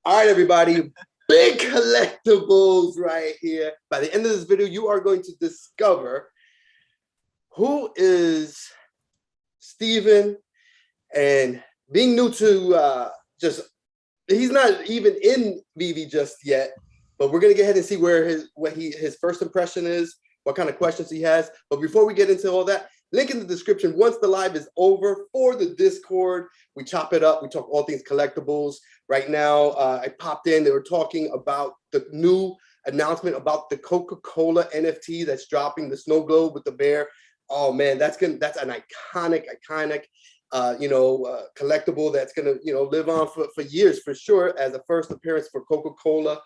All right, everybody, big collectibles right here. By the end of this video, you are going to discover who is Steven, and being new to he's not even in Veve just yet, but we're gonna get ahead and see where his first impression is, what kind of questions he has. But before we get into all that, link in the description. Once the live is over for the Discord, we chop it up. We talk all things collectibles. Right now, I popped in. They were talking about the new announcement about the Coca-Cola NFT that's dropping, the snow globe with the bear. Oh man, that's an iconic collectible that's gonna live on for years for sure as a first appearance for Coca-Cola.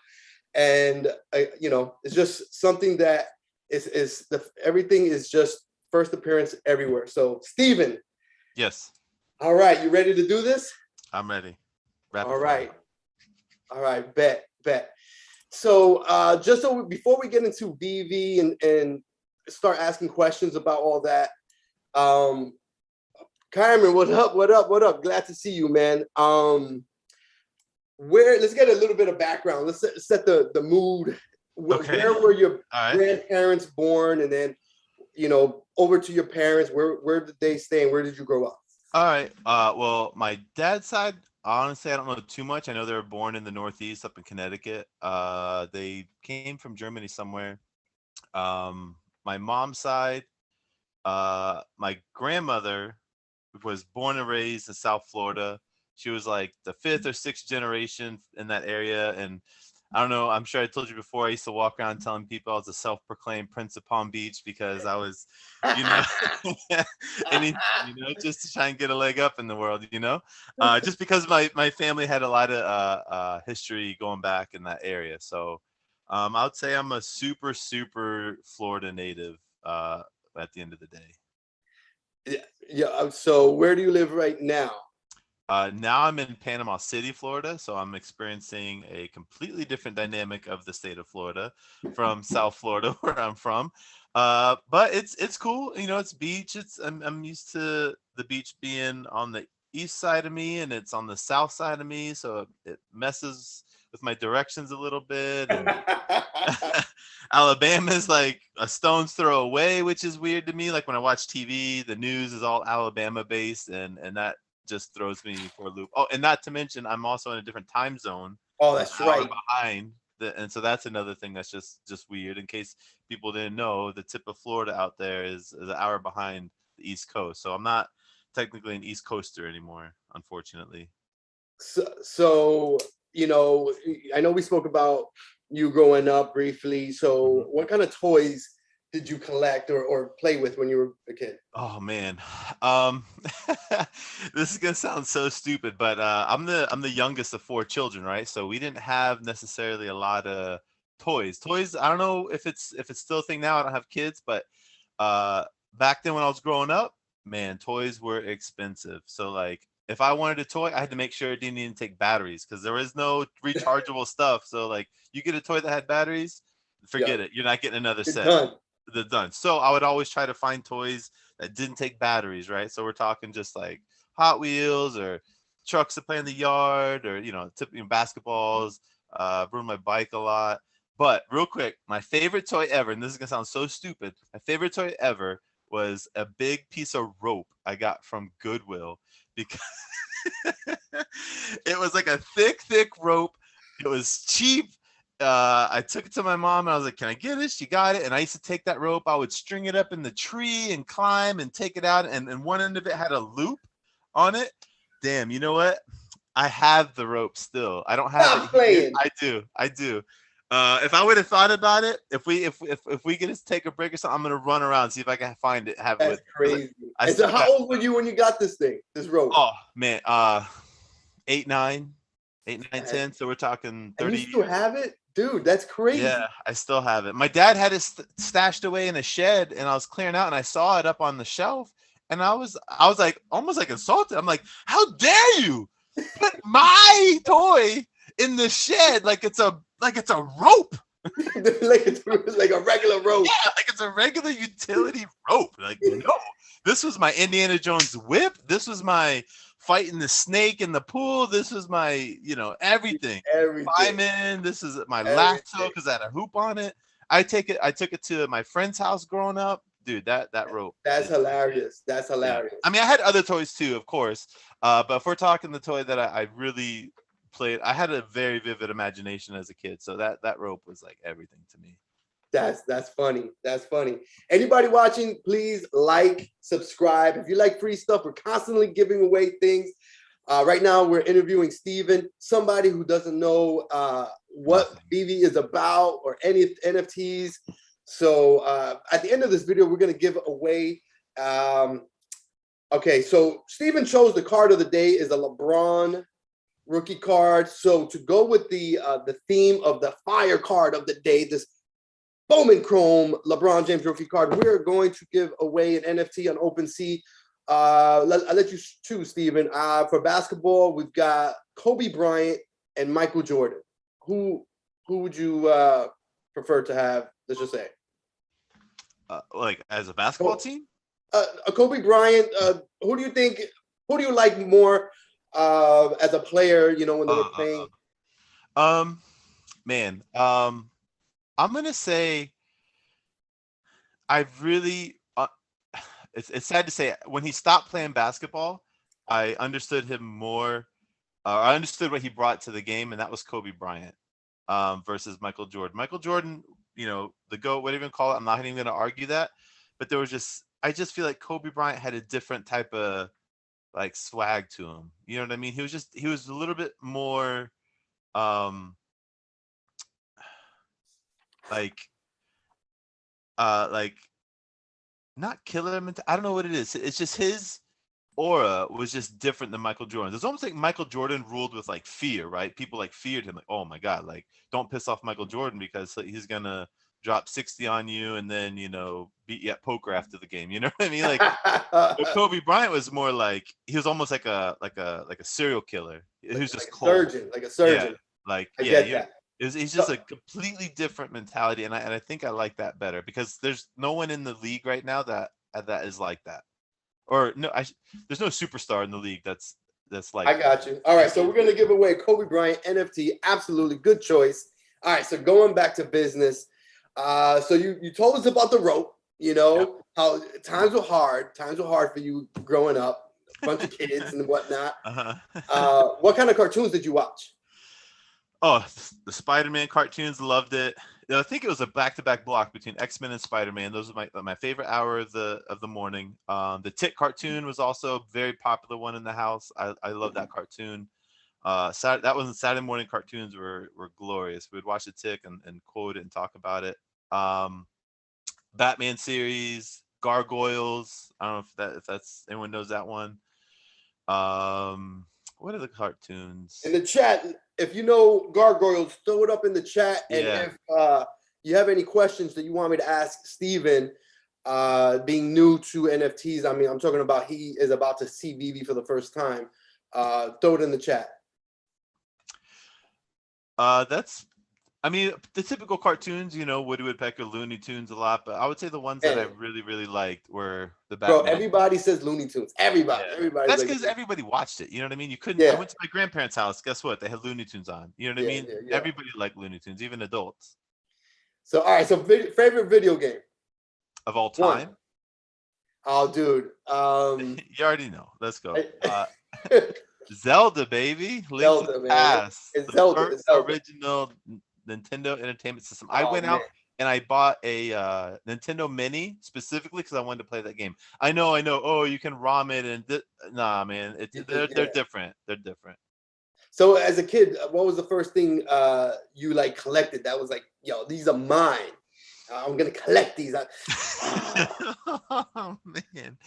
And it's just something that everything is just first appearance everywhere. So Steven. Yes. All right, you ready to do this? I'm ready. All right, bet. So just so before we get into Veve and start asking questions about all that, Cameron, what up? Glad to see you, man. Let's get a little bit of background. Let's set the mood. Okay. Where were your grandparents born, and then over to your parents? Where did they stay, and where did you grow up? All right. Well, my dad's side, honestly, I don't know too much. I know they were born in the Northeast, up in Connecticut. They came from Germany somewhere. My mom's side, my grandmother was born and raised in South Florida. She was like the 5th or 6th generation in that area. And I don't know, I'm sure I told you before, I used to walk around telling people I was a self-proclaimed Prince of Palm Beach because I was, just to try and get a leg up in the world, just because my family had a lot of history going back in that area. So I would say I'm a super, super Florida native at the end of the day. Yeah. So where do you live right now? Now I'm in Panama City, Florida, so I'm experiencing a completely different dynamic of the state of Florida from South Florida, where I'm from. But it's cool, it's beach. I'm used to the beach being on the east side of me, and it's on the south side of me, so it messes with my directions a little bit. And Alabama's like a stone's throw away, which is weird to me. Like when I watch TV, the news is all Alabama based, and that just throws me for a loop. Oh, and not to mention, I'm also in a different time zone. Oh, that's right. Behind, and so that's another thing that's just weird. In case people didn't know, the tip of Florida out there is an hour behind the East Coast. So I'm not technically an East Coaster anymore, unfortunately. So I know we spoke about you growing up briefly. So what kind of toys did you collect or play with when you were a kid? Oh man, this is gonna sound so stupid, but I'm the youngest of 4 children, right? So we didn't have necessarily a lot of toys. I don't know if it's still a thing now. I don't have kids, but back then when I was growing up, man, toys were expensive. So like if I wanted a toy, I had to make sure it didn't even take batteries because there was no rechargeable stuff. So like you get a toy that had batteries, forget it. You're not getting another set. They're done. So I would always try to find toys that didn't take batteries, right? So we're talking just like Hot Wheels or trucks to play in the yard, or basketballs. Rode my bike a lot. But real quick, my favorite toy ever, and this is gonna sound so stupid, my favorite toy ever was a big piece of rope I got from Goodwill because it was like a thick rope. It was cheap. I took it to my mom and I was like, can I get it? She got it. And I used to take that rope. I would string it up in the tree and climb and take it out. And one end of it had a loop on it. Damn, you know what? I have the rope still. I don't have it here. I do. If I would have thought about it, if we get to take a break or something, I'm gonna run around and see if I can find it. That's crazy. So how old were you when you got this rope? Oh man, 8, 9, 10. So we're talking 30. And you still have it? Dude, that's crazy. Yeah, I still have it. My dad had it stashed away in a shed, and I was clearing out, and I saw it up on the shelf, and I was like almost like insulted. I'm like, how dare you put my toy in the shed like it's a rope? like a regular rope. Yeah, like it's a regular utility rope. Like no, this was my Indiana Jones whip. This was my fighting the snake in the pool. This was my, you know, everything. Everything. Fireman. This is my lasso because I had a hoop on it. I took it to my friend's house growing up. Dude, that rope. That's hilarious. That's hilarious. Yeah. I mean, I had other toys too, of course. But if we're talking the toy that I really played, I had a very vivid imagination as a kid. So that rope was like everything to me. That's funny. That's funny. Anybody watching, please like, subscribe. If you like free stuff, we're constantly giving away things. Right now, we're interviewing Steven, somebody who doesn't know what Veve is about or any NFTs. So at the end of this video, we're going to give away. Okay, so Steven chose the card of the day is a LeBron rookie card. So to go with the theme of the fire card of the day, this Bowman Chrome LeBron James rookie card, we're going to give away an NFT on Opensea. I'll let you choose, Steven. For basketball, we've got Kobe Bryant and Michael Jordan. Who would you prefer to have? Let's just say, like as a basketball team. Kobe Bryant. Who do you think? Who do you like more as a player? You know, when they were playing. Man. I'm gonna say I really. It's sad to say when he stopped playing basketball, I understood him more. I understood what he brought to the game, and that was Kobe Bryant versus Michael Jordan. Michael Jordan, you know, the GOAT, whatever you call it. I'm not even going to argue that, but I just feel like Kobe Bryant had a different type of like swag to him. You know what I mean? He was a little bit more like not killer mentality. I don't know what it is. It's just his aura was just different than Michael Jordan. It's almost like Michael Jordan ruled with like fear, right? People like feared him, like, oh my God, like don't piss off Michael Jordan because he's gonna drop 60 on you and then, you know, beat you at poker after the game. You know what I mean? Like but Kobe Bryant was more like he was almost like a serial killer. He was just cold. Like a surgeon. Yeah, like I get that. He's just a completely different mentality, and I think I like that better because there's no one in the league right now that is like that, or no, there's no superstar in the league that's like. I got you. All right, so we're gonna give away Kobe Bryant NFT. Absolutely good choice. All right, so going back to business. So you told us about the rope. You know how times were hard. Times were hard for you growing up, a bunch of kids and whatnot. What kind of cartoons did you watch? Oh, the Spider-Man cartoons, loved it. I think it was a back-to-back block between X-Men and Spider-Man. Those are my favorite hour of the morning. The Tik cartoon was also a very popular one in the house. I love that cartoon. That was Saturday morning cartoons were glorious. We'd watch the Tik and quote it and talk about it. Batman series, Gargoyles. I don't know if that's anyone knows that one. What are the cartoons? In the chat, if you know Gargoyles, throw it up in the chat. And if you have any questions that you want me to ask Steven, being new to NFTs, I mean, I'm talking about he is about to see Veve for the first time. Throw it in the chat. I mean, the typical cartoons, you know, Woody Woodpecker, Looney Tunes a lot, but I would say the ones that I really, really liked were the Batman. Bro, everybody says Looney Tunes. Everybody. That's because everybody watched it. You know what I mean? You couldn't. I went to my grandparents' house. Guess what? They had Looney Tunes on. You know what I mean? Everybody liked Looney Tunes, even adults. So, all right. So, favorite video game of all time? One. Oh, dude. You already know. Let's go. Zelda, baby. Link to the Past. It's Zelda. First original Nintendo Entertainment System. I went out and I bought a Nintendo Mini specifically because I wanted to play that game. I know. Oh, you can ROM it and nah, man. They're different. They're different. So as a kid, what was the first thing you like collected that was like, yo, these are mine? I'm gonna collect these. Oh man.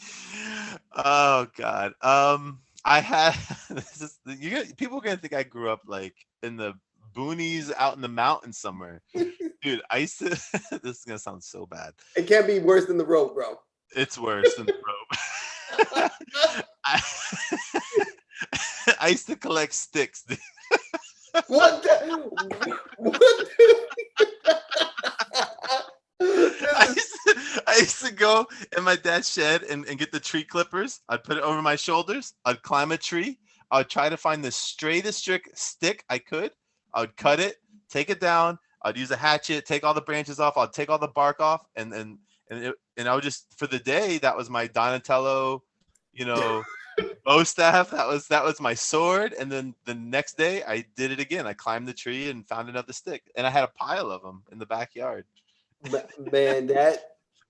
Oh God. I had people are gonna think I grew up like in the boonies out in the mountains somewhere. Dude, I used to this is gonna sound so bad. It can't be worse than the rope, bro. It's worse than the rope. I used to collect sticks, dude. What I I used to go in my dad's shed and get the tree clippers. I'd put it over my shoulders. I'd climb a tree. I would try to find the straightest stick I could. I would cut it, take it down. I'd use a hatchet, take all the branches off. I'd take all the bark off, and I would just, for the day, that was my Donatello, bow staff. That was my sword. And then the next day I did it again. I climbed the tree and found another stick, and I had a pile of them in the backyard. Man,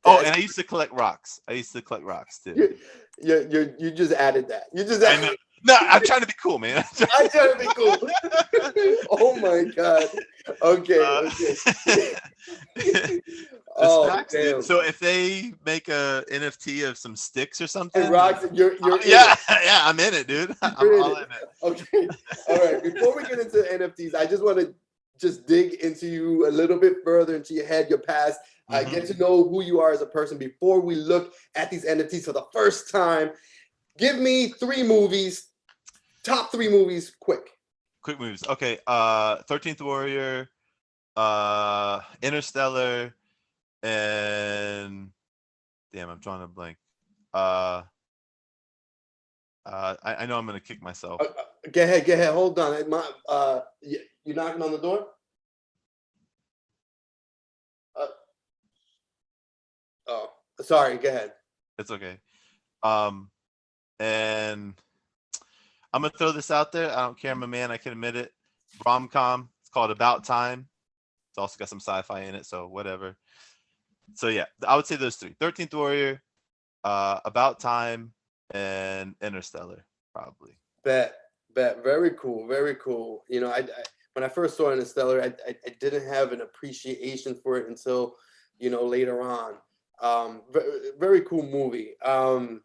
Oh, and I used to collect rocks. Too. You just added that. You just I know. No, I'm trying to be cool, man. I'm trying to be cool. Oh my god. Okay. Oh, damn. So if they make a NFT of some sticks or something, and rocks, you're yeah, I'm in it, dude. I'm all in it. Okay. All right. Before we get into NFTs, I just want to dig into you a little bit further, into your head, your past. Get to know who you are as a person before we look at these NFTs for the first time. Give me 3 movies, top 3 movies, quick movies. Okay. 13th Warrior, Interstellar, and damn, I'm drawing a blank. I know I'm gonna kick myself. Go ahead. Hold on. You knocking on the door? Oh, sorry. Go ahead. It's okay. And I'm gonna throw this out there. I don't care. I'm a man. I can admit it. Rom-com. It's called About Time. It's also got some sci-fi in it, so whatever. So yeah, I would say those 3: 13th Warrior, About Time, and Interstellar, probably. Bet. Very cool. I when I first saw Interstellar, I didn't have an appreciation for it until later on. Very cool movie. The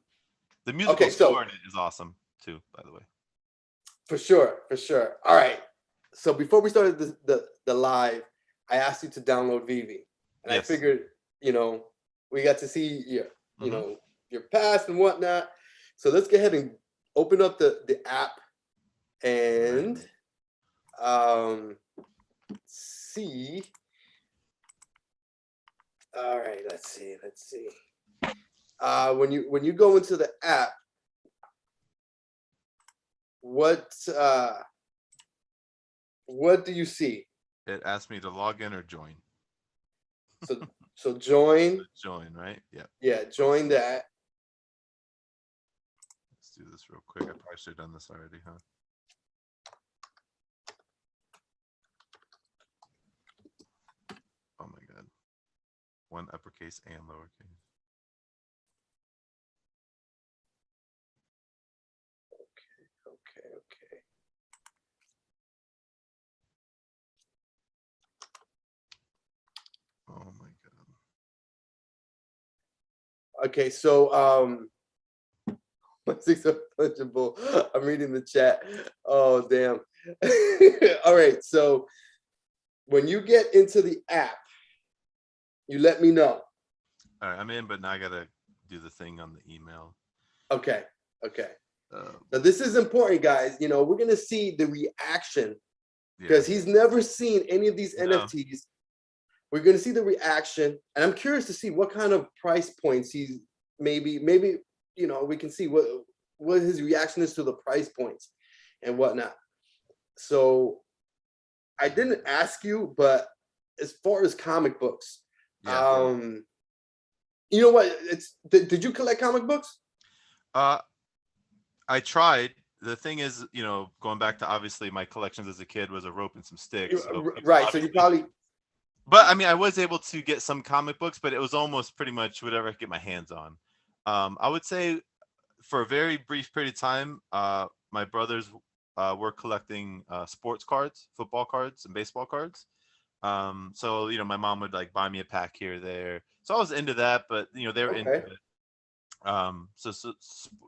musical score in it is awesome too, by the way. For sure. All right. So before we started the live, I asked you to download Veve, and yes. I figured, we got to see your past and whatnot. So let's go ahead and open up the app and see. All right, let's see. When you go into the app, what do you see? It asked me to log in or join. So join. Join, right? Yeah. Yeah, join that. Let's do this real quick. I probably should have done this already, huh? Oh my god. 1 uppercase and lowercase. Okay. Oh my god. Okay, so I'm reading the chat. Oh damn. All right, so when you get into the app, you let me know. All right, I'm in, but now I gotta do the thing on the email. Okay. Now this is important, guys. We're gonna see the reaction because he's never seen any of these NFTs. We're gonna see the reaction, and I'm curious to see what kind of price points he's maybe we can see what his reaction is to the price points and whatnot. So I didn't ask you, but as far as comic books, you know what? Did you collect comic books? I tried. The thing is, going back to obviously my collections as a kid was a rope and some sticks. Right. So you probably. But I mean, I was able to get some comic books, but it was almost pretty much whatever I could get my hands on. I would say for a very brief period of time, my brothers were collecting sports cards, football cards, and baseball cards. So my mom would like buy me a pack here or there. So I was into that, but they were into it. So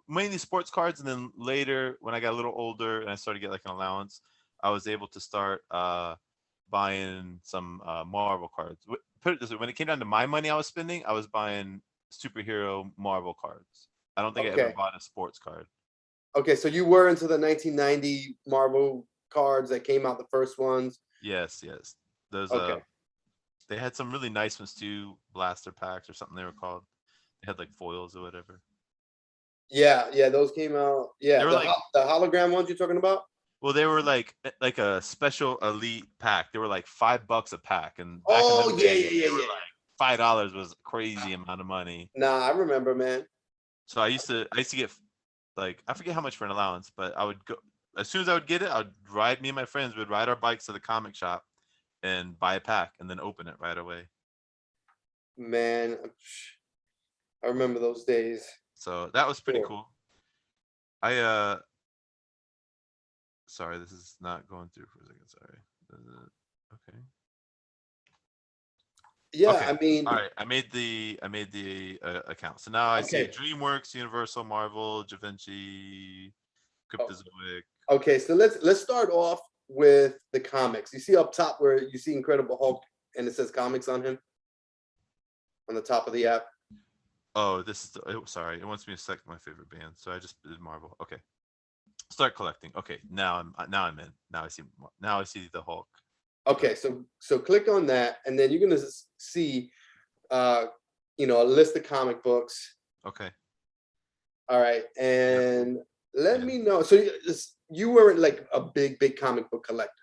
mainly sports cards, and then later when I got a little older and I started to get like an allowance, I was able to start buying some Marvel cards. Put it this way, when it came down to my money I was spending, I was buying superhero Marvel cards. I don't think I ever bought a sports card. Okay, so you were into the 1990 Marvel cards that came out, the first ones. Yes. Those They had some really nice ones too, blaster packs or something they were called. They had like foils or whatever. Yeah, those came out. They Yeah, were like, the hologram ones you're talking about. well, they were like a special elite pack. They were like $5 a pack, and back in Oh them yeah, days, yeah, yeah, they were yeah. like $5 was a crazy amount of money. Nah, I remember, man. So I used to get like, I forget how much for an allowance, but I would go as soon as I would get it. Me and my friends would ride our bikes to the comic shop and buy a pack and then open it right away. Man, I remember those days. So that was pretty Sure. cool. I sorry, this is not going through for a second. Sorry. Okay. Yeah, Okay. I mean, All right. I made the account. So now I see okay, DreamWorks, Universal, Marvel, Da Vinci, oh, Cryptozoic. okay. So let's start off with the comics. You see up top where you see Incredible Hulk and it says comics on him on the top of the app. Oh, this is sorry. It wants me to select my favorite band, so I just did Marvel. Okay. Start collecting. Okay. Now I'm in. Now I see the Hulk. Okay, so click on that, and then you're gonna see, a list of comic books. Okay. All right, and let Yeah. me know. So you weren't like a big comic book collector.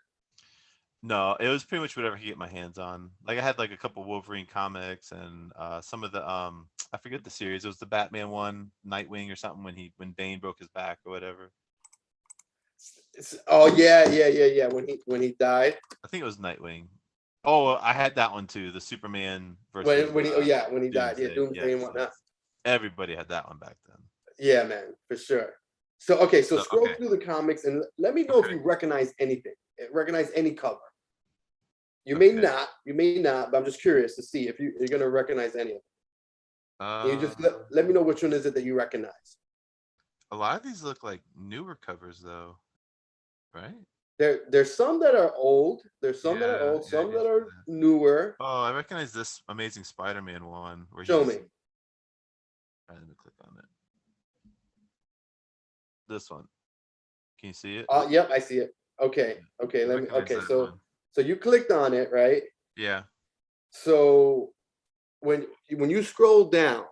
No, it was pretty much whatever I could get my hands on. Like I had like a couple Wolverine comics and some of the I forget the series. It was the Batman one, Nightwing or something when Bane broke his back or whatever. Oh yeah. When he died. I think it was Nightwing. Oh, I had that one too. The Superman versus When he died, yeah, Doomsday. Doomsday and Yes, whatnot. yes. Everybody had that one back then. Yeah, man, for sure. So okay, so So, scroll okay. through the comics and let me know if Okay. you recognize anything. Recognize any cover. You may Okay. not, but I'm just curious to see if you're gonna recognize any of them. Can you just Uh, let me know which one is it that you recognize? a lot of these look like newer covers though, right? There's some that are old. There's some that are Yeah, old. yeah, I Some do that see are that. newer. Oh, I recognize this Amazing Spider-Man one where Show he's. me. Let me click on it. This one. Can you see it? Yep, I see it. Okay, Yeah, okay. I Let me. recognize Okay, that one. so you clicked on it, right? Yeah. So when you scroll down,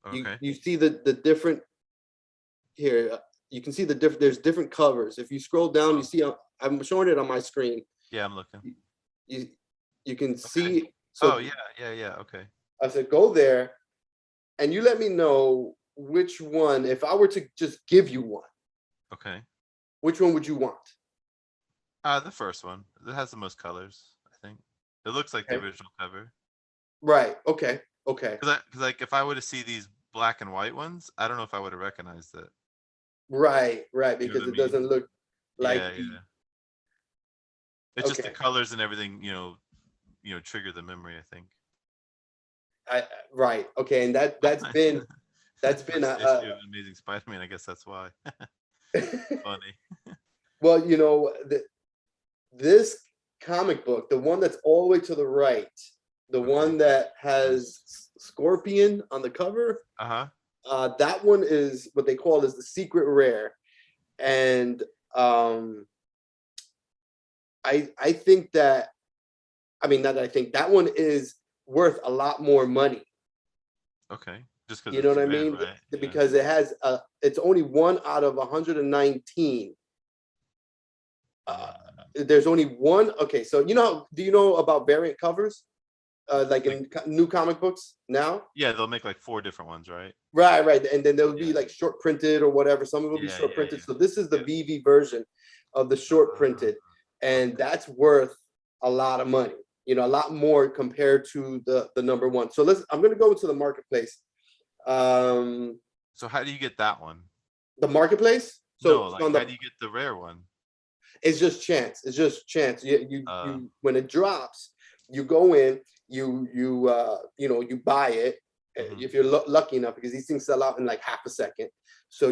Okay. you see the different here. You can see the different. There's different covers. If you scroll down, you see. I'm showing it on my screen. Yeah, I'm looking. You you can Okay. see. Oh So yeah. Okay. I said, go there, and you let me know which one. If I were to just give you one, Okay. which one would you want? The first one. It has the most colors, I think. It looks like the Okay. original cover. Right. Okay. Okay. Cause like if I were to see these black and white ones, I don't know if I would have recognized it. Right. Right. You know Because what I it mean? doesn't look Yeah, like the. yeah. It's just the Okay. colors and everything, trigger the memory, I think. Right. Okay. And that's been First issue of Amazing Spider-Man, I guess that's why. Funny. well, this comic book, the one that's all the way to the right, the Okay. one that has Scorpion on the cover, Uh-huh. that one is what they call is the secret rare, and I think that not that I think that one is worth a lot more money. Okay. Just because You know it's what I red, mean? right? Yeah. Because it's only one out of 119. There's only one. Okay, so do you know about variant covers? Like Like, in new comic books now? yeah, they'll make like 4 different ones, right? Right. And then there'll be Yeah. like short printed or whatever. Some will be Yeah, short yeah, printed. yeah. So this is the Yeah. VV version of the short printed, and Okay. that's worth a lot of money. A lot more compared to the number one. So I'm going to go into the marketplace. So how do you get that one? The marketplace. No, So like on how the do you get the rare one? It's just chance. It's just chance. Uh, You when it drops, you go in, you buy it mhm. if you're lucky enough, because these things sell out in like half a second. So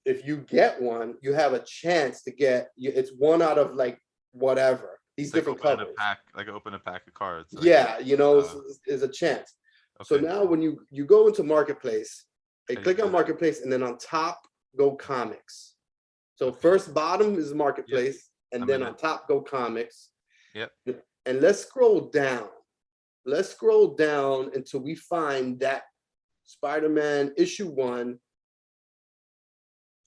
if you get one, you have a chance to get. It's one out of like whatever these It's like different opening a covers. pack, open a pack of cards. Like, Yeah, uh, is a chance. So okay. now when you go into marketplace, you How do you click do on that? marketplace, and then on top go comics. So Okay. first bottom is Yep. marketplace, and I'm then in on it. top go comics. Yep. And let's scroll down. let's scroll down until we find that Spider-Man issue 1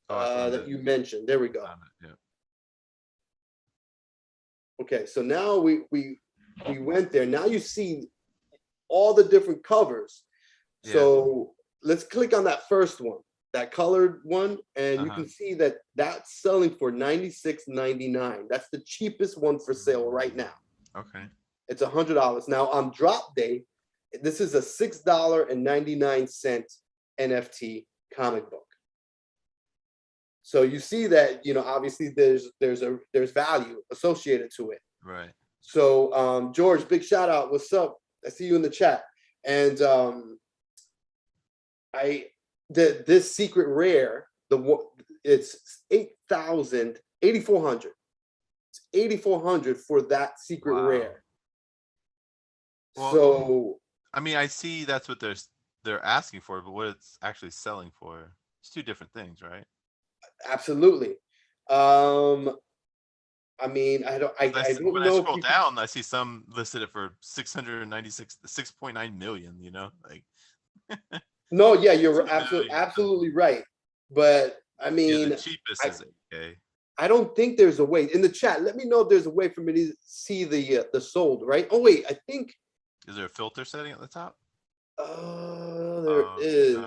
Oh, I found that it. you mentioned. There we go. Found it. Yeah. Okay, so now we went there. Now you see all the different covers. So let's click on that first one, that colored one, and you can see that that's selling for $96.99. That's the cheapest one for sale right now. Okay. It's $100. Now on drop day, this is a $6.99 NFT comic book. So you see that, you know, obviously there's value associated to it. Right. So George, big shout out. What's up? I see you in the chat. And this secret rare, it's 8,400. It's 8,400 for that secret rare. Well, so I mean, I see that's what they're asking for, but what it's actually selling for, it's two different things, right? Absolutely. I mean, I don't When I know scroll down, I see some listed it for 6.9 million, you know, like. No, yeah, you're absolutely right. But I mean, the cheapest is 8K. I don't think there's a way in the chat. Let me know if there's a way for me to see the sold, right? Oh wait, I think. Is there a filter setting at the top? There is,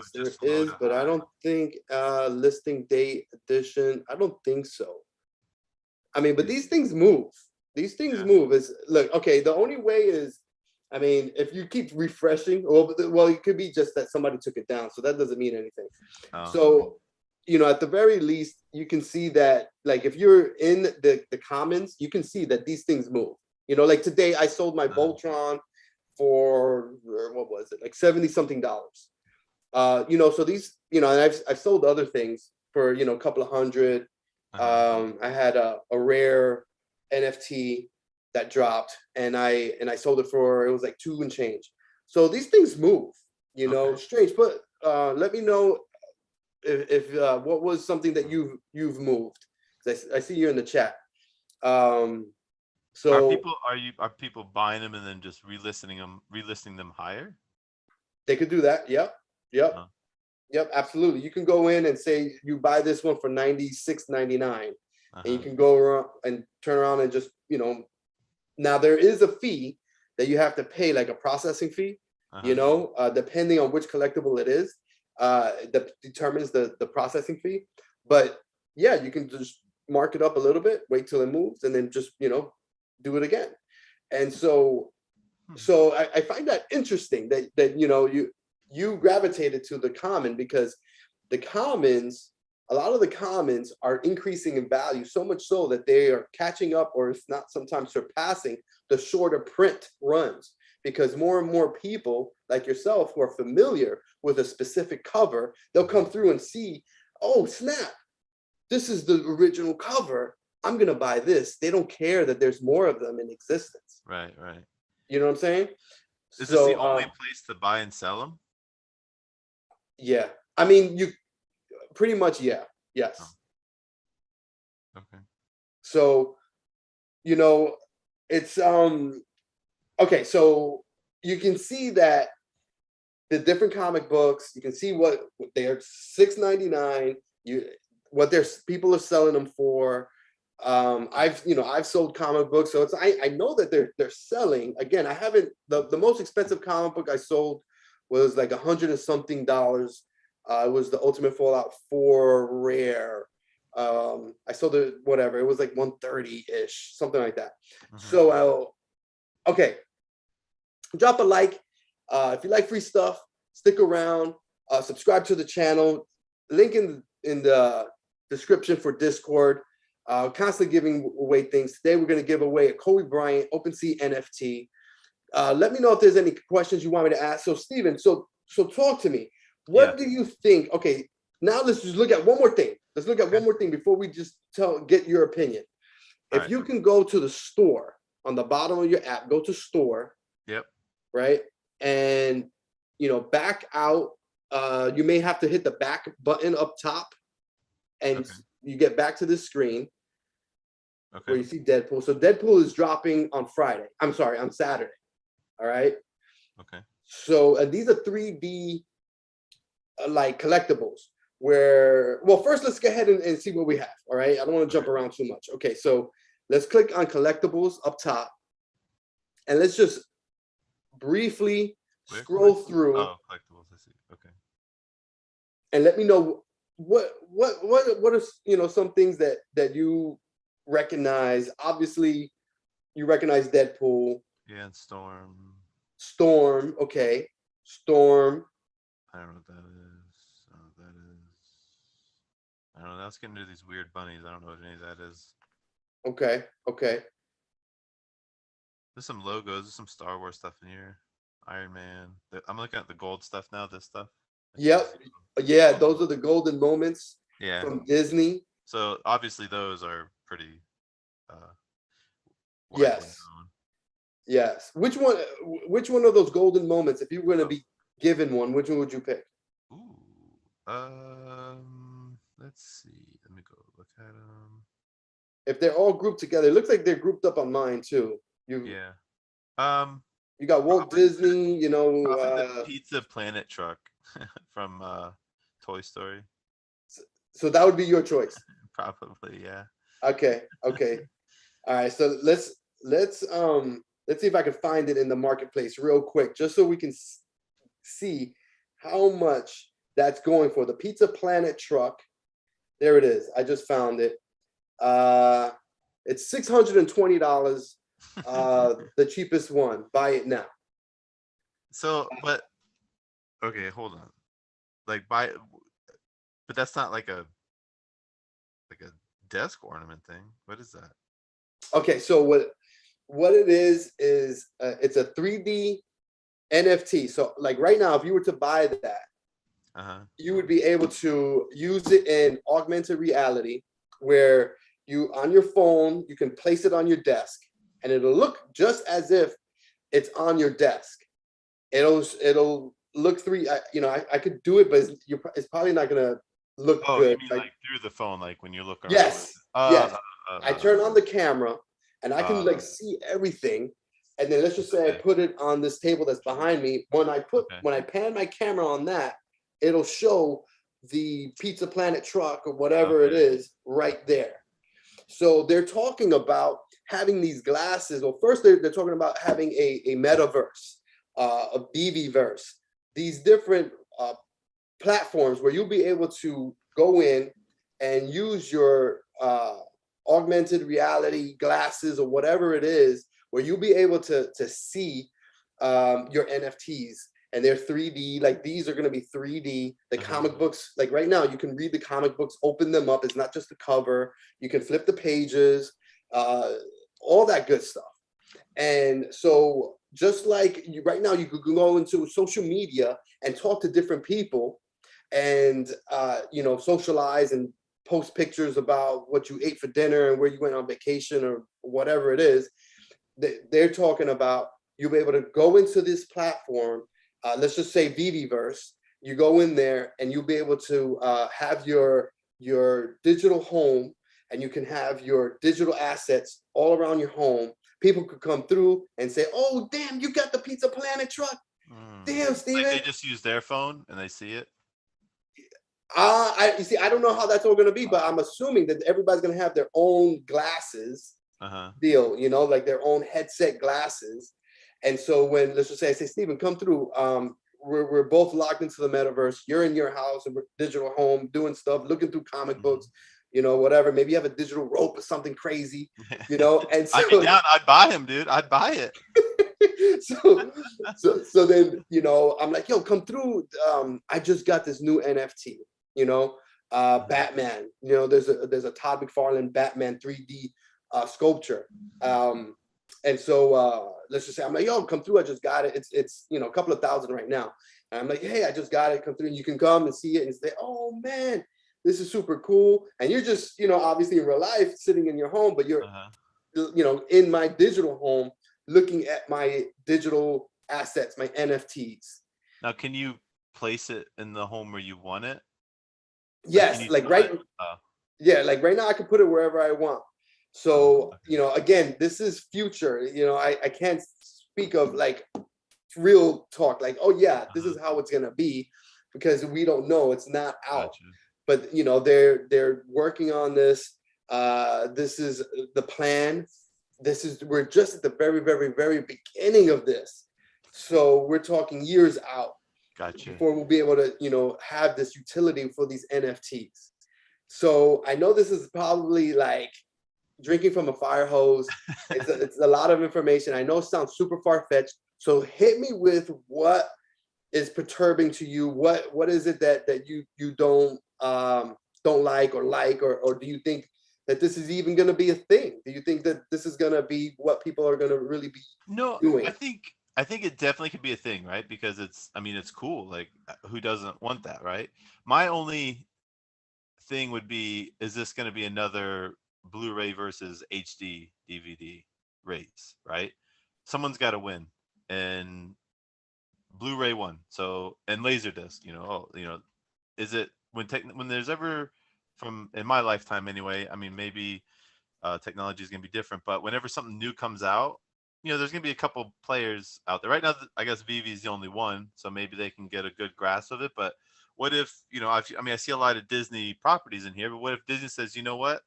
but I don't think listing date edition. I don't think so. I mean, but these things move. These things move. Look, okay, the only way is, I mean, if you keep refreshing, well, it could be just that somebody took it down, so that doesn't mean anything. So, you know, at the very least, you can see that, like, if you're in the comments, you can see that these things move. You know, like today, I sold my Voltron for, what was it, like $70-something. You know, so these, you know, and I've sold other things for, you know, a couple of hundred. I had a rare NFT that dropped, and I sold it for, it was like 2 and change. So these things move, you know. Strange, but let me know if what was something that you've moved, because I see you in the chat. So are people buying them and then just relisting them higher? They could do that. Yep. Yep, absolutely. You can go in and say you buy this one for $96.99, and you can go around and turn around and just, you know, now there is a fee that you have to pay, like a processing fee, you know, depending on which collectible it is, that determines the processing fee. But yeah, you can just mark it up a little bit, wait till it moves, and then just, you know, do it again. And so I find that interesting that you know, you gravitated to the common, because the commons, a lot of the commons are increasing in value, so much so that they are catching up, or if not sometimes surpassing, the shorter print runs, because more and more people like yourself who are familiar with a specific cover, they'll come through and see, oh snap, this is the original cover, I'm gonna buy this. They don't care that there's more of them in existence. Right. You know what I'm saying? Is this the only place to buy and sell them? Yeah, I mean, you pretty much, yeah. Yes. Okay. So, you know, it's okay, so you can see that the different comic books, you can see what they are, $6.99, what people are selling them for. I've sold comic books, so I know that they're selling. Again, I haven't, the most expensive comic book I sold was like $100 and something. It was the Ultimate Fallout 4 rare. I sold it, whatever, it was like 130-ish, something like that. So okay, drop a like if you like free stuff, stick around, subscribe to the channel, link in the description for Discord. Constantly giving away things. Today we're going to give away a Kobe Bryant Opensea NFT. Let me know if there's any questions you want me to ask. So Steven, so talk to me. What do you think? Okay, now let's just look at one more thing. Let's look at one more thing before we just get your opinion. If you can go to the store on the bottom of your app, go to store. Yep. Right, and you know, back out. You may have to hit the back button up top, and you get back to this screen. Where you see Deadpool. So Deadpool is dropping on Friday. I'm sorry, on Saturday. All right. Okay. So these are 3D like collectibles. Where well, first let's go ahead and see what we have. All right, I don't want to jump around too much. Okay, so let's click on collectibles up top, and let's just briefly Where scroll collectibles? through Oh, collectibles. I see. Okay. and let me know what are some things that you recognize. Obviously, you recognize Deadpool, Yeah, and Storm. Storm. Okay, Storm. I don't know what that is. I don't know what that is. I don't know. That's getting into these weird bunnies. I don't know what any of that is. Okay, okay. There's some logos. There's some Star Wars stuff in here. Iron Man. I'm looking at the gold stuff now. This stuff. Yep. Yeah, those are the golden moments Yeah. from Disney. So obviously those are pretty uh, widely Yes. known. Yes. Which one of those golden moments, if you were going to be given one, which one would you pick? Ooh. Let's see. Let me go look at them. If they're all grouped together, it looks like they're grouped up on mine too. Yeah. Um. You got Walt Disney, Probably the Pizza Planet truck from Toy Story. so that would be your choice. Probably, yeah. Okay. Okay. All right. So let's see if I can find it in the marketplace real quick, just so we can see how much that's going for. The Pizza Planet truck. There it is. I just found it. It's $620. The cheapest one. Buy it now. So, but okay, hold on. Like but that's not like a desk ornament thing. What is that? Okay, so what it is it's a 3D NFT. So like right now, if you were to buy that, you would be able to use it in augmented reality, where you on your phone you can place it on your desk, and it'll look just as if it's on your desk. It'll look I could do it, but it's probably not gonna look Oh, good. you mean like through the phone, like when you look around? Yes, yes. I turn on the camera and I can like okay. see everything. And then let's just say I put it on this table that's behind me. When I pan my camera on that, it'll show the Pizza Planet truck or whatever it is right there. So they're talking about having these glasses. Well, first they're talking about having a metaverse, a veveverse, these different platforms where you'll be able to go in and use your augmented reality glasses or whatever it is, where you'll be able to see your NFTs. And they're 3D. Like these are going to be 3D. The comic books, like right now, you can read the comic books, open them up. It's not just the cover. You can flip the pages, all that good stuff. And so just like right now, you could go into social media and talk to different people and socialize and post pictures about what you ate for dinner and where you went on vacation or whatever it is. They're talking about you'll be able to go into this platform. Let's just say veveverse. You go in there and you'll be able to have your digital home, and you can have your digital assets all around your home. People could come through and say, "Oh, damn, you got the Pizza Planet truck. Damn, Steven." Like they just use their phone and they see it. You see, I don't know how that's all going to be, but I'm assuming that everybody's going to have their own glasses deal, like their own headset glasses. And so when, let's just say, I say, Steven, come through. We're both locked into the metaverse. You're in your house and digital home doing stuff, looking through comic books, whatever. Maybe you have a digital rope or something crazy, And so, I'd be down. I'd buy him, dude. I'd buy it. so then, I'm like, yo, come through. I just got this new NFT, Batman. There's a Todd McFarlane Batman 3D sculpture. And so let's just say I'm like, yo, come through. I just got it. It's a couple of thousand right now. And I'm like, hey, I just got it. Come through. And you can come and see it and say, oh man, this is super cool. And you're just, obviously in real life sitting in your home, but you're, in my digital home looking at my digital assets, my NFTs. Now, can you place it in the home where you want it? Yes, like right now I can put it wherever I want. So, again, this is future. I can't speak of like real talk, like, oh yeah, this is how it's gonna be, because we don't know, it's not out. Gotcha. But you know, they're working on this. This is the plan. We're just at the very, very, very beginning of this. So we're talking years out Gotcha. before we'll be able to, you know, have this utility for these NFTs. So I know this is probably like drinking from a fire hose. It's a lot of information. I know it sounds super far-fetched. So hit me with what is perturbing to you. What is it that you don't like, or do you think that this is even going to be a thing? Do you think that this is going to be what people are going to really be doing? I think it definitely could be a thing, right? Because I mean, it's cool. Like, who doesn't want that, right? My only thing would be, is this going to be another Blu-ray versus HD DVD race, right? Someone's got to win, and Blu-ray won. So, and Laserdisc, is it when there's ever, from in my lifetime anyway, I mean, maybe technology is going to be different, but whenever something new comes out, there's going to be a couple players out there. Right now, I guess Veve is the only one, so maybe they can get a good grasp of it. But what if, I see a lot of Disney properties in here, but what if Disney says, you know what,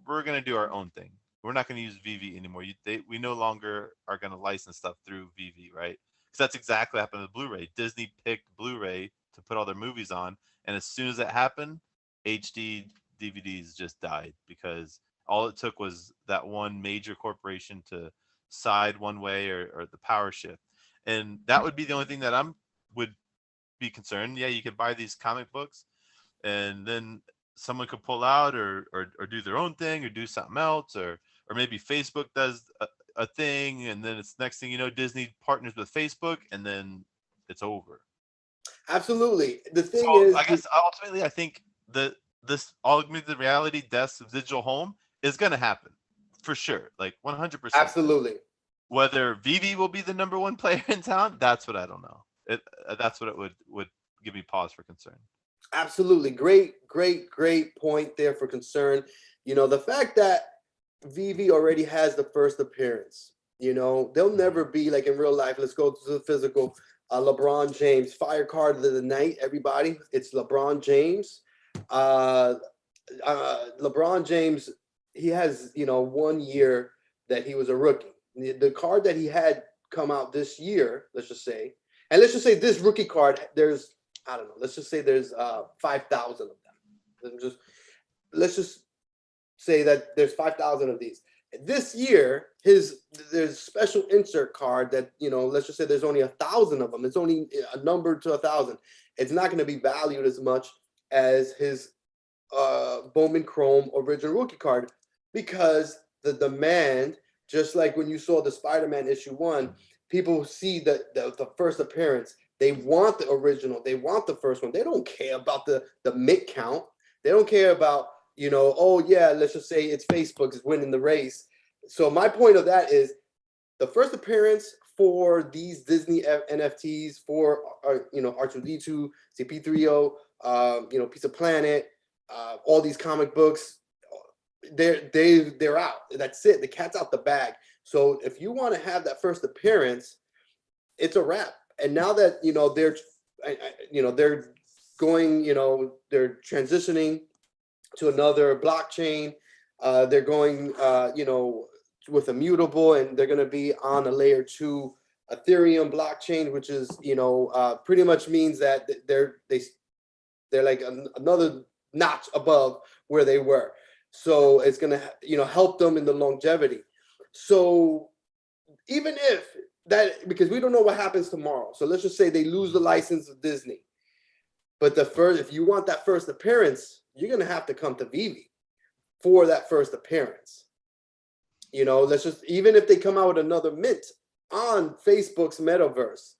we're going to do our own thing. We're not going to use Veve anymore. We no longer are going to license stuff through Veve, right? Because that's exactly what happened with Blu-ray. Disney picked Blu-ray to put all their movies on, and as soon as that happened, HD DVDs just died, because all it took was that one major corporation to side one way, or the power shift. And that would be the only thing that would be concerned. Yeah, you could buy these comic books, and then someone could pull out, or do their own thing, or do something else, or maybe Facebook does a thing, and then it's next thing you know, Disney partners with Facebook, and then it's over. Absolutely. The thing So is, I guess ultimately, I think this augmented reality deaths of digital home is going to happen for sure, like 100%. Absolutely. Whether Veve will be the number one player in town, that's what I don't know. That's what it would give me pause for concern. Absolutely. Great point there for concern. The fact that Veve already has the first appearance, they'll never be like in real life. Let's go to the physical. LeBron James, fire card of the night, everybody. It's LeBron James. LeBron James, he has, 1 year that he was a rookie. The card that he had come out this year, let's just say this rookie card, there's, I don't know, let's just say there's 5,000 of them. Let's just say that there's 5,000 of these. This year, there's special insert card that, let's just say there's only 1,000 of them. It's only a number to 1,000. It's not going to be valued as much as his Bowman Chrome original rookie card, because the demand, just like when you saw the Spider-Man issue 1, people see the first appearance. They want the original. They want the first one. They don't care about the mint count. They don't care about, oh yeah, let's just say it's Facebook is winning the race. So my point of that is, the first appearance for these Disney NFTs for R2D2, CP3O, Pizza Planet, all these comic books, they're out. That's it. The cat's out the bag. So if you want to have that first appearance, it's a wrap. And now that they're going, they're transitioning to another blockchain. They're going, with Immutable, and they're going to be on a layer 2 Ethereum blockchain, which is, pretty much means that they're like another notch above where they were. So it's going to, help them in the longevity. So even if that, because we don't know what happens tomorrow. So let's just say they lose the license of Disney. But if you want that first appearance, you're going to have to come to Veve for that first appearance. Let's just, even if they come out with another mint on Facebook's metaverse,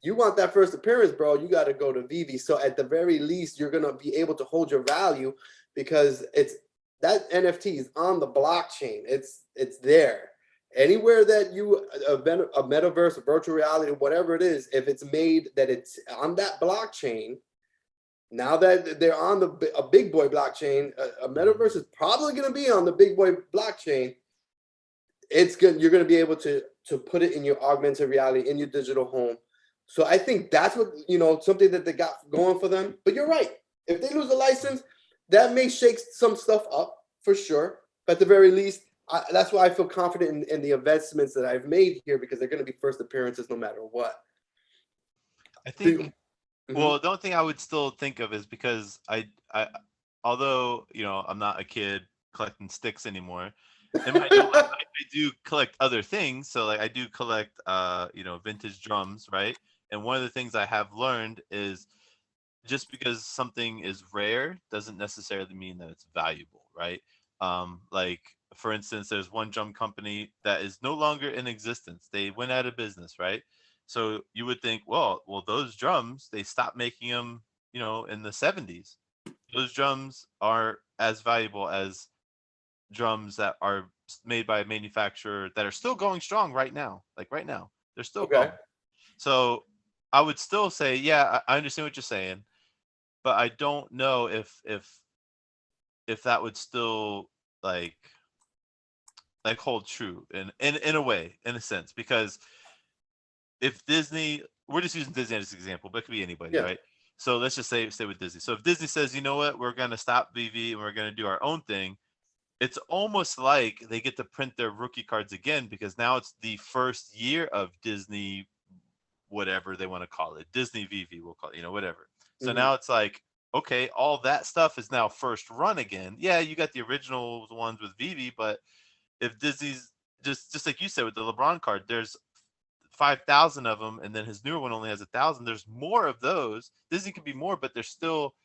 you want that first appearance, bro, you got to go to Veve. So at the very least, you're going to be able to hold your value, because that NFT is on the blockchain. It's there. Anywhere that a metaverse, a virtual reality, whatever it is, if it's made that it's on that blockchain, now that they're on a big boy blockchain, a metaverse is probably going to be on the big boy blockchain. It's good. You're going to be able to to put it in your augmented reality, in your digital home. So I think that's what, something that they got going for them. But you're right. If they lose a license, that may shake some stuff up for sure. But at the very least, that's why I feel confident in the investments that I've made here, because they're going to be first appearances no matter what. I think. Mhm. Well, the only thing I would still think of is because although I'm not a kid collecting sticks anymore, in my new life, I do collect other things. So like I do collect vintage drums, right? And one of the things I have learned is just because something is rare doesn't necessarily mean that it's valuable, right? Like for instance, there's one drum company that is no longer in existence. They went out of business, right? So you would think, well, those drums, they stopped making them, in the 70s. Those drums are as valuable as drums that are made by a manufacturer that are still going strong right now. Like right now, they're still Okay. going. So I would still say, yeah, I understand what you're saying, but I don't know if that would still like hold true in a way, in a sense, because if Disney, we're just using Disney as an example, but it could be anybody, Yeah. right? So let's just stay with Disney. So if Disney says, you know what, we're gonna stop VV and we're gonna do our own thing, it's almost like they get to print their rookie cards again, because now it's the first year of Disney, whatever they want to call it, Disney VV, we'll call it, whatever. So Mhm. now it's like, okay, all that stuff is now first run again. Yeah, you got the original ones with VV, but if Disney's just like you said with the LeBron card, there's 5,000 of them, and then his newer one only has 1,000. There's more of those. Disney could be more, but they're still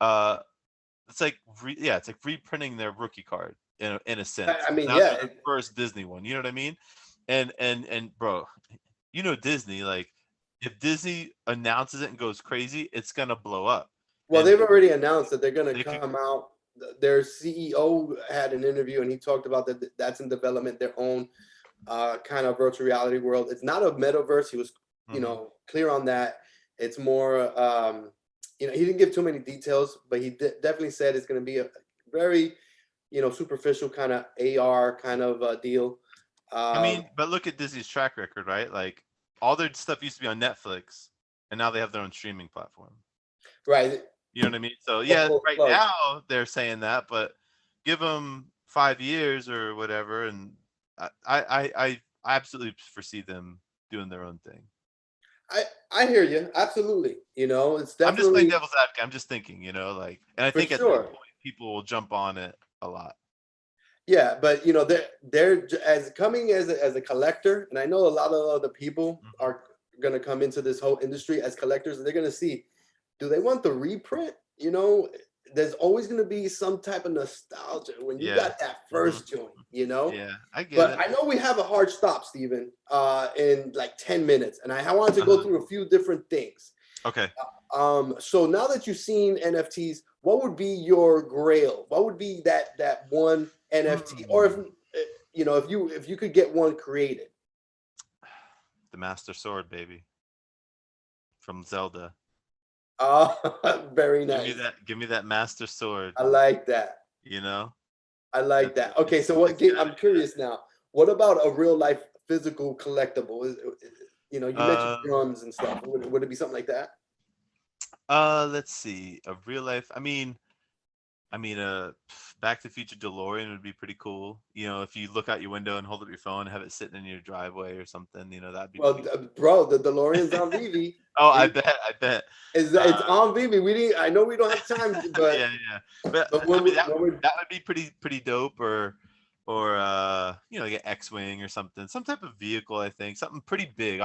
uh it's like it's like reprinting their rookie card in a sense. I mean, Now they're yeah. the first Disney one. You know what I mean? And bro, Disney, like if Disney announces it and goes crazy, it's gonna blow up. Well, And they've already announced that they're going to they could. come out. Their CEO had an interview, and he talked about that that's in development, their own kind of virtual reality world. It's not a metaverse. He was, clear on that. It's more, he didn't give too many details, but he definitely said it's going to be a very, superficial kind of AR kind of deal. I mean, but look at Disney's track record, right? Like all their stuff used to be on Netflix, and now they have their own streaming platform. Right. You know what I mean? So yeah, right Plugs. now they're saying that, but give them 5 years or whatever, and I absolutely foresee them doing their own thing. I hear you. Absolutely. It's definitely. I'm just playing devil's advocate. I'm just thinking, and I For think at that sure. point people will jump on it a lot. Yeah, but they're as coming as a collector, and I know a lot of other people are going to come into this whole industry as collectors, and they're going to see, do they want the reprint? There's always going to be some type of nostalgia when you Yeah. got that first joint, Yeah, I get But it. I know we have a hard stop, Steven, in like 10 minutes, and I wanted to go through a few different things. Okay. So now that you've seen NFTs, what would be your grail? What would be that one NFT, or if you could get one created? The Master Sword, baby, from Zelda. Very nice. Give me that Master Sword. I like that. You know. I like that. Okay, so It's gotta I'm be curious now. What about a real life physical collectible? You mentioned that. drums and stuff. Would it be something like that? Let's see. A real life. Back to the Future DeLorean would be pretty cool. If you look out your window and hold up your phone, and have it sitting in your driveway or something. That'd be. Well, Pretty bro, the DeLorean's on Vivi. Oh, I bet. It's on Vivi. We didn't. I know we don't have time, but Yeah. But when that would be pretty dope, or like an X-wing or something, some type of vehicle. I think something pretty big.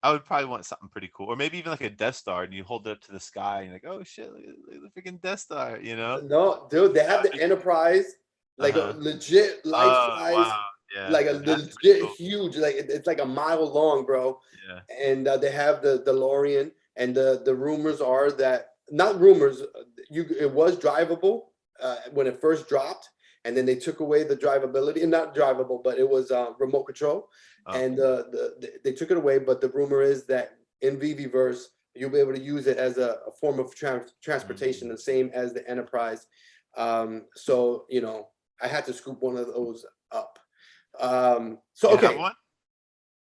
I would probably want something pretty cool, or maybe even like a Death Star, and you hold it up to the sky, and you're like, oh shit, look at the freaking Death Star, no, dude, they have the Enterprise, like a legit life Oh size, wow, yeah, like a that's pretty legit cool. huge, like it's like a mile long, bro. Yeah. And they have the DeLorean, and the rumors are that, not rumors, it was drivable when it first dropped, and then they took away the drivability, and not drivable, but it was remote control, Oh. and they took it away. But the rumor is that in veveverse you'll be able to use it as a form of transportation, the same as the Enterprise. So I had to scoop one of those up. So You okay, have one?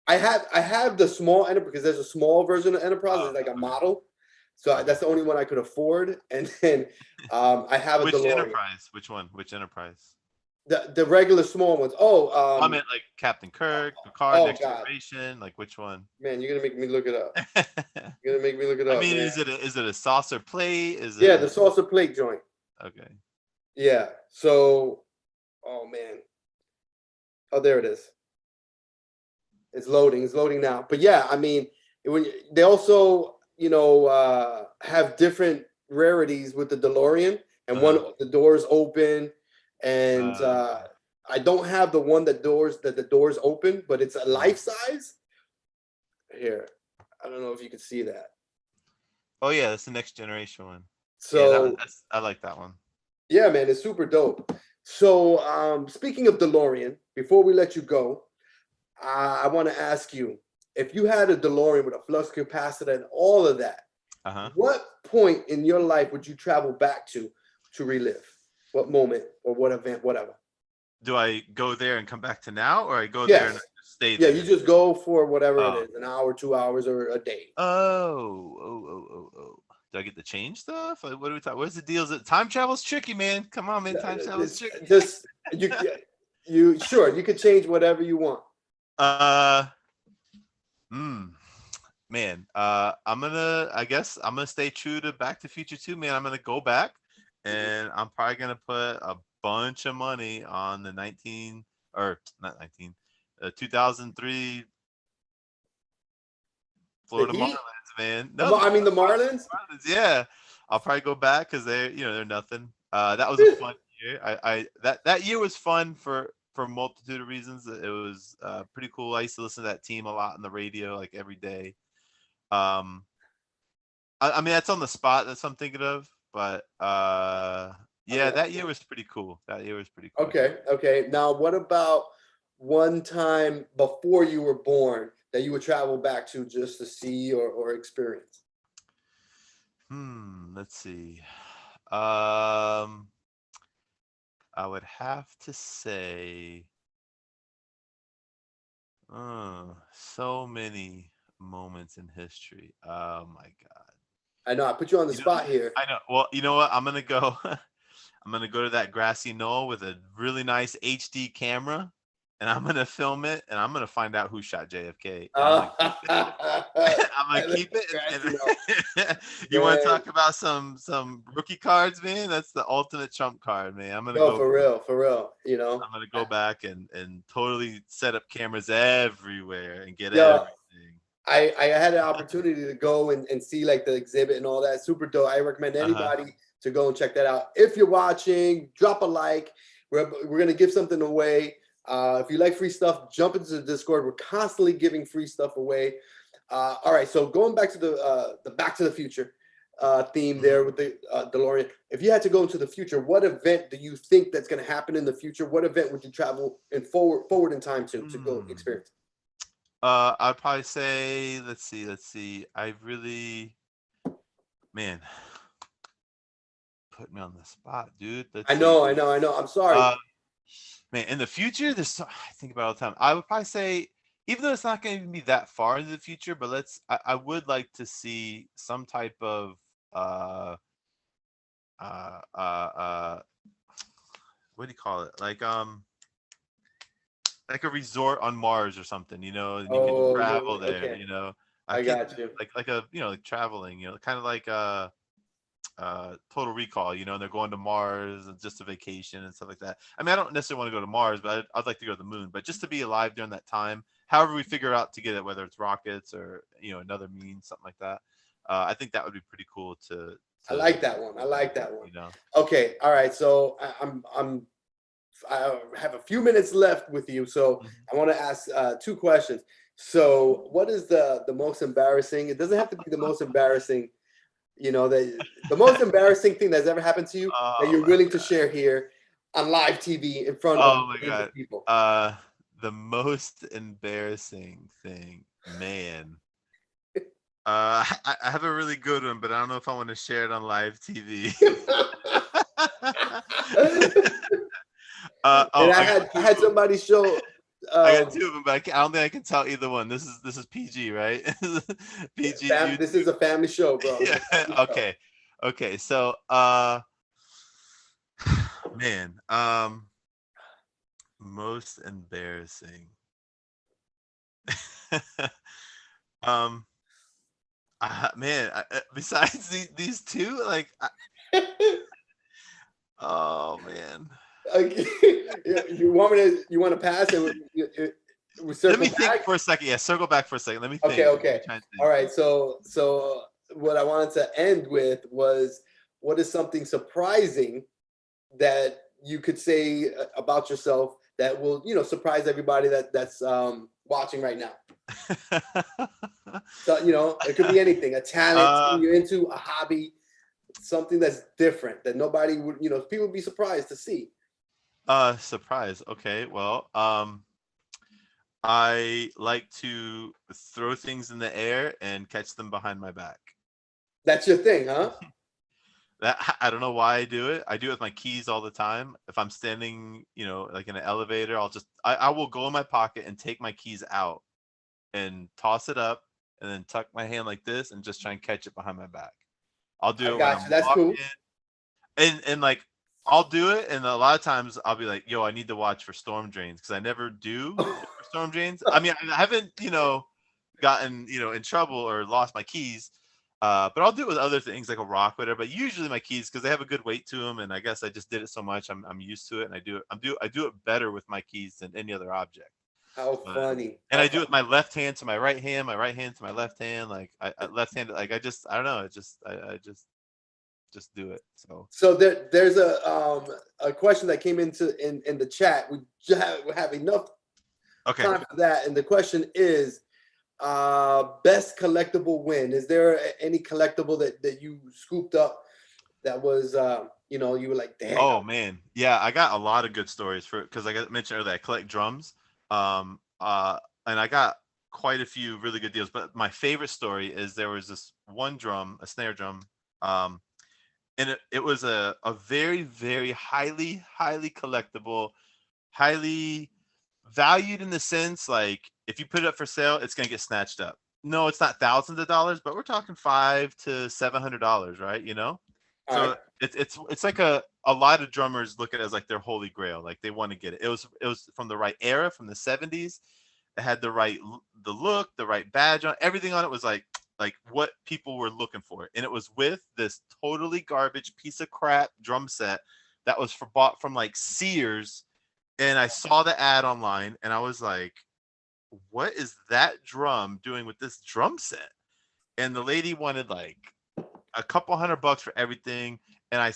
I have the small Enterprise because there's a small version of Enterprise. Oh, It's like a okay. model, so Okay. that's the only one I could afford. And then I have a Which DeLorean, Enterprise? Which one? Which Enterprise? the regular small ones. I meant like Captain Kirk, Picard, Oh Next God, Generation. Like which one? man, you're gonna make me look it up. You're gonna make me look it I up, mean, man. is it a saucer plate? Is it Yeah, the a saucer plate joint. okay? Yeah. So, oh man, oh there it is. It's loading. It's loading now. But yeah, I mean, when they also, have different rarities with the DeLorean, and one Uh, the doors open, and okay. I don't have the one that the doors open, but it's a Mhm. life size. Here, I don't know if you can see that. Oh yeah, that's the Next Generation one. Yeah, So I like that one. yeah, man, it's super dope. So speaking of DeLorean, before we let you go, I want to ask you, if you had a DeLorean with a flux capacitor and all of that, Uh-huh. what point in your life would you travel back to relive? What moment or what event, whatever? Do I go there and come back to now, or I go there and I Yes. just stay Yeah, you there? just go for whatever it Oh. is, an hour, 2 hours, or a day. Oh. Do I get to change stuff? Like, what do we talk? What's the deal? Time travel's tricky, man. Come on, man. Time travel's It's tricky. just you sure you could change whatever you want. Uh, hmm. Man, I guess I'm gonna stay true to Back to Future 2, man. I'm gonna go back and I'm probably gonna put a bunch of money on the 19 or not 19, 2003 The Florida Heat? Marlins, man. No, the I mean the Florida Marlins? Marlins, yeah. I'll probably go back because they're nothing. That was a fun year. That year was fun for a multitude of reasons. It was pretty cool. I used to listen to that team a lot on the radio, like every day. Um, I mean, that's on the spot. That's what I'm thinking of. But yeah, that year was pretty cool. That year was pretty cool. Okay. Now, what about one time before you were born that you would travel back to just to see or experience? Let's see. Um, I would have to say, so many moments in history. Oh my God. I know I put you on the You know, spot here. I know. Well, you know what? I'm gonna go. I'm gonna go to that grassy knoll with a really nice HD camera, and I'm gonna film it, and I'm gonna find out who shot JFK, and I'm gonna keep it. I'm gonna keep it. You want to Man, talk about some rookie cards, man? That's the ultimate trump card, man. I'm gonna no, go. for real. I'm gonna go back and totally set up cameras everywhere and get Yeah, everything. I had an opportunity to go and see like the exhibit and all that. Super dope. I recommend Uh-huh. anybody to go and check that out. If you're watching, drop a like. We're gonna give something away. If you like free stuff, jump into the Discord. We're constantly giving free stuff away. All right, so going back to the Back to the Future theme Mhm. there with the DeLorean. If you had to go into the future, what event do you think that's going to happen in the future? What event would you travel in forward in time to go Hmm. experience? I'd probably say, let's see. I really, man, put me on the spot, dude. Let's I see. know. I'm sorry. Uh, Man, in the future, I think about it all the time. I would probably say, even though it's not going to be that far into the future, but I would like to see some type of uh, uh, uh, what do you call it? Like a resort on Mars or something, and you could Oh, travel there, okay. I I can't got you. like a like traveling, kind of like Total Recall, and they're going to Mars and just a vacation and stuff like that. I mean, I don't necessarily want to go to Mars, but I'd like to go to the moon. But just to be alive during that time, however we figure out to get it, whether it's rockets or another means, something like that. I think that would be pretty cool to I like to that one. I like that one. you know. Okay. All right. So I have a few minutes left with you, so Mhm. I want to ask two questions. So, what is the most embarrassing? It doesn't have to be the most embarrassing. The most embarrassing thing that's ever happened to you that Oh you're my willing to god. share here on live TV in front of Oh my millions god. of people. The most embarrassing thing, man. I have a really good one, but I don't know if I want to share it on live TV. And Oh, I had somebody show I got two of them, but I don't think I can tell either one. This is PG, right? PG. This is a family show, bro. This Yeah. is a family show. Okay. Okay. So, man, most embarrassing. um, man, besides these two, like, oh man. Okay. You want to pass and we Let circle me back? think for a second. Yeah, circle back for a second. Let me think. Okay, Let me okay. try and think. All right. So what I wanted to end with was, what is something surprising that you could say about yourself that will, surprise everybody that's watching right now? So, it could be anything, a talent, something you're into, a hobby, something that's different that nobody would, people would be surprised to see. Surprise. Okay. Well, I like to throw things in the air and catch them behind my back. That's your thing, huh? That, I don't know why I do it. I do it with my keys all the time. If I'm standing, like in an elevator, I will go in my pocket and take my keys out and toss it up and then tuck my hand like this and just try and catch it behind my back. I'll do it when I'm That's walking. cool. And like, I'll do it, and a lot of times I'll be like, "Yo, I need to watch for storm drains," because I never do for storm drains. I mean, I haven't, gotten, in trouble or lost my keys, but I'll do it with other things like a rock, whatever. But usually my keys, because they have a good weight to them, and I guess I just did it so much, I'm used to it, and I do it better with my keys than any other object. How funny! And I do it with my left hand to my right hand to my left hand, like I left hand, like I don't know, I just do it. So there's a question that came in the chat. We have enough time for that, and the question is, best collectible win. Is there any collectible that you scooped up that was you were like, damn? Oh man, yeah, I got a lot of good stories because I mentioned earlier I collect drums, and I got quite a few really good deals. But my favorite story is there was this one drum, a snare drum, and it was a very, very highly collectible, highly valued in the sense, like, if you put it up for sale, it's going to get snatched up. No, it's not thousands of dollars, but we're talking $500 to $700, right? So right. It's like a lot of drummers look at it as like their holy grail, like they want to get it. It was from the right era, from the 70s. It had the look, the right badge on, everything on it was like what people were looking for. And it was with this totally garbage piece of crap drum set that was bought from like Sears. And I saw the ad online and I was like, what is that drum doing with this drum set? And the lady wanted like a couple $100 for everything. And I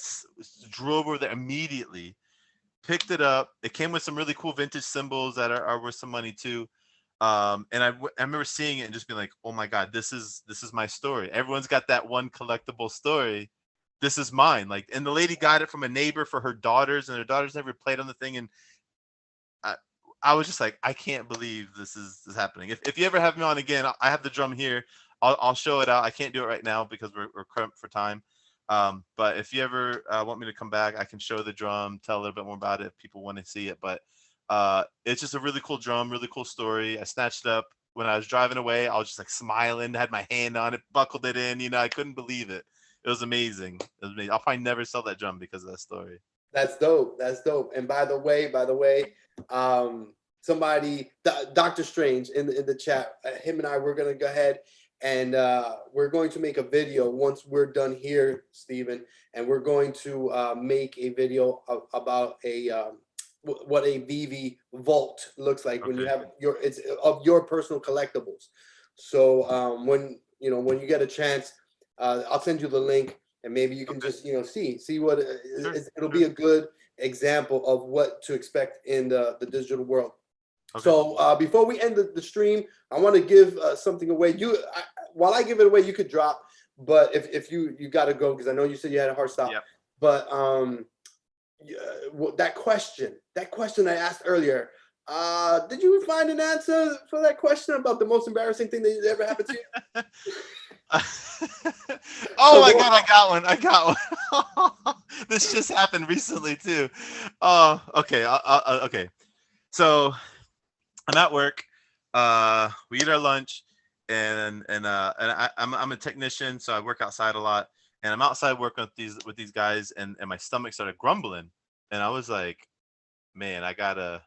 drove over there immediately, picked it up. It came with some really cool vintage cymbals that are worth some money too. And I remember seeing it and just being like, oh my God, this is my story. Everyone's got that one collectible story. This is mine. Like, and the lady got it from a neighbor for her daughters, and her daughters never played on the thing. And I was just like, I can't believe this is happening. If you ever have me on again, I have the drum here. I'll show it out. I can't do it right now because we're cramped for time. But if you ever want me to come back, I can show the drum, tell a little bit more about it if people want to see it. But it's just a really cool drum, really cool story. I snatched it up when I was driving away. I was just like smiling, had my hand on it, buckled it in. I couldn't believe it. It was amazing. It was amazing. I'll probably never sell that drum because of that story. That's dope. That's dope. And by the way, somebody, Dokta Strange in the chat, him and I, we're gonna go ahead and we're going to make a video once we're done here, Stephen, and we're going to make a video about what a Veve vault looks like when you have your personal collectibles. So when you get a chance, I'll send you the link, and maybe you can just see what it'll be a good example of what to expect in the digital world. Okay. So before we end the stream, I want to give something away. While I give it away, you could drop, but if you got to go, because I know you said you had a hard stop. Yep. But that question I asked earlier, did you find an answer for that question about the most embarrassing thing that ever happened to you? Oh my God, I got one. This just happened recently too. Okay. Okay. So I'm at work. We eat our lunch, I'm a technician, so I work outside a lot. And I'm outside working with these guys, and my stomach started grumbling, and I was like, man, I gotta,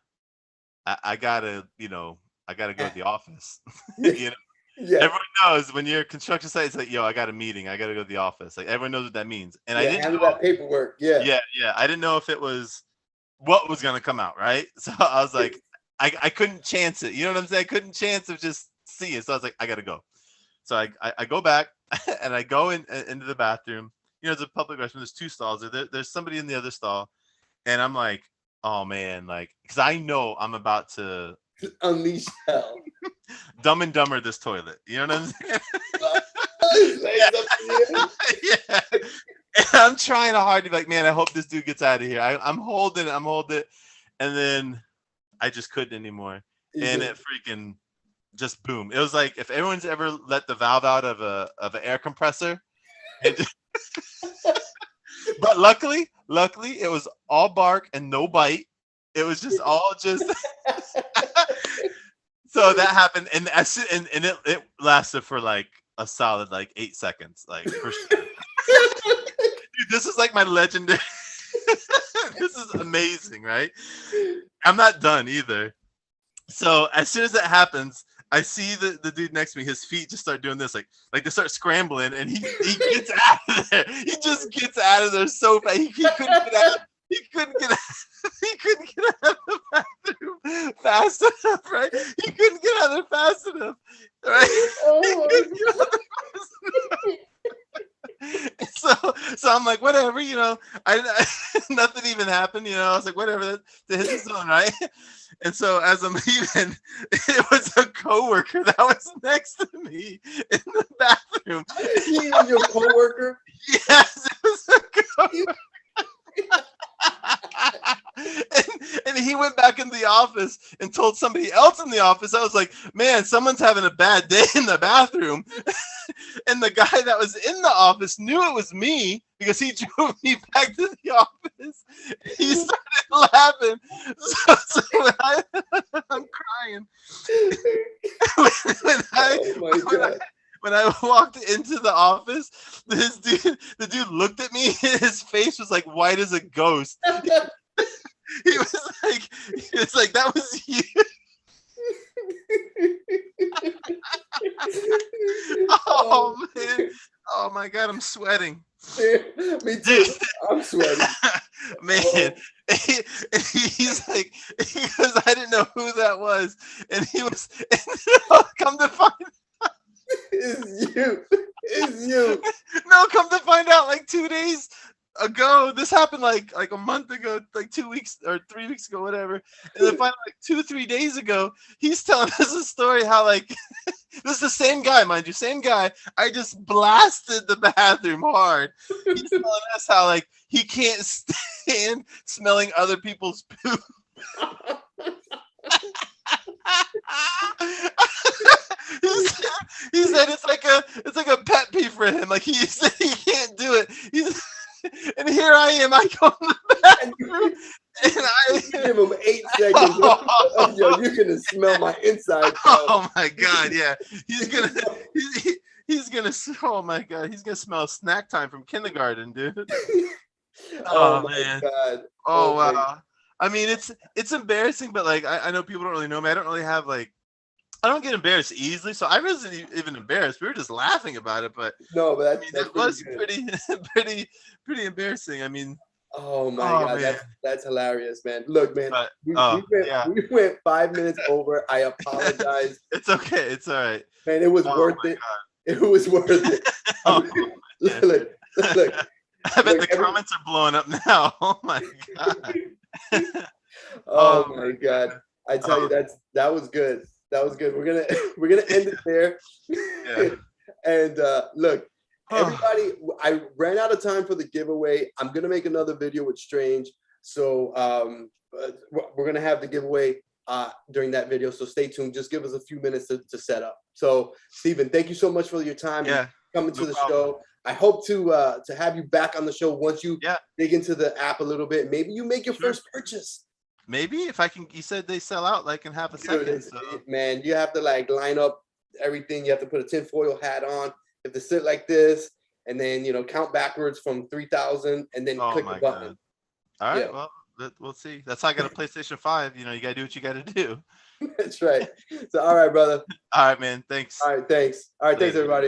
I gotta go to the office. you know, Yeah, everyone knows when you're a construction site, it's like, yo, I got a meeting, I gotta go to the office. Like everyone knows what that means, and I yeah, didn't handle know. that paperwork. Yeah. Yeah, yeah, I didn't know if it was what was gonna come out, right? So I was like, I couldn't chance it. You know what I'm saying? I couldn't chance of just seeing it. So I was like, I gotta go. So I go back and I go into the bathroom. It's a public restroom. There's two stalls. There's somebody in the other stall, and I'm like, oh man, like, because I know I'm about to Unleash hell. Dumb and Dumber this toilet. You know what I'm saying? Yeah. Yeah. And I'm trying hard to be like, man, I hope this dude gets out of here. I'm holding it, and then I just couldn't anymore, and it freaking just boom. It was like if everyone's ever let the valve out of an air compressor, and but luckily it was all bark and no bite. It was just all just. So that happened, and it lasted for like a solid like 8 seconds, like for sure. Dude, this is like my legendary. This is amazing, right? I'm not done either. So as soon as that happens, I see the dude next to me. His feet just start doing this, like they start scrambling, and he gets out of there. He just gets out of there so fast. He couldn't get out. He couldn't get out. He couldn't get out of the bathroom fast enough, right? He couldn't get out of there fast enough, right? Oh, So I'm like, whatever, I nothing even happened, I was like, whatever, to his own, right? And so as I'm leaving, it was a coworker that was next to me in the bathroom. he was your coworker? Yes, it was a coworker. And he went back in the office and told somebody else in the office. I was like, man, someone's having a bad day in the bathroom. And the guy that was in the office knew it was me because he drove me back to the office. He started laughing. So I'm crying. When I walked into the office, the dude looked at me. His face was like white as a ghost. He was like, that was you. Oh man! Oh my God, I'm sweating. Me too. I'm sweating. Man, he's like, because I didn't know who that was, and he was. Come to find. It's you. No, come to find out, like 2 days ago, this happened like a month ago, like 2 weeks or 3 weeks ago, whatever. And then finally, like 2-3 days ago, he's telling us a story how like this is the same guy, mind you, same guy. I just blasted the bathroom hard. He's telling us how like he can't stand smelling other people's poop. He said it's like a pet peeve for him. Like he said he can't do it. And here I am. I go in the bathroom and I give him 8 seconds. Yo, you're gonna smell my inside. Oh my God, yeah. He's gonna. Oh my God, he's gonna smell snack time from kindergarten, dude. Oh man. God. Oh wow. I mean, it's embarrassing, but like I know people don't really know me. I don't really have like. I don't get embarrassed easily, so I wasn't even embarrassed. We were just laughing about it, but no, but that was pretty embarrassing. I mean, oh my God, man. that's hilarious, man. Look, man, But, we went 5 minutes over. I apologize. It's okay. It's all right. Man, it was worth it. God. It was worth it. Look. I bet the comments are blowing up now. Oh my God. Oh my God. I tell you, that was good. That was good. We're gonna end it there. Yeah. And look, everybody, I ran out of time for the giveaway. I'm gonna make another video with Strange. So we're gonna have the giveaway during that video. So stay tuned. Just give us a few minutes to set up. So Stephen, thank you so much for your time coming to the show. I hope to have you back on the show once you dig into the app a little bit. Maybe you make your first purchase. Maybe if I can, you said they sell out like in half a Dude, second. So man, you have to like line up everything. You have to put a tinfoil hat on. You have to sit like this, and then count backwards from 3,000, and then oh click the my button. god. All Yeah, right, well, we'll see. That's how I got a PlayStation 5. You know, you gotta do what you gotta do. that's right. So, all right, brother. All right, man. Thanks. All right, thanks. All right, thanks, Later. everybody.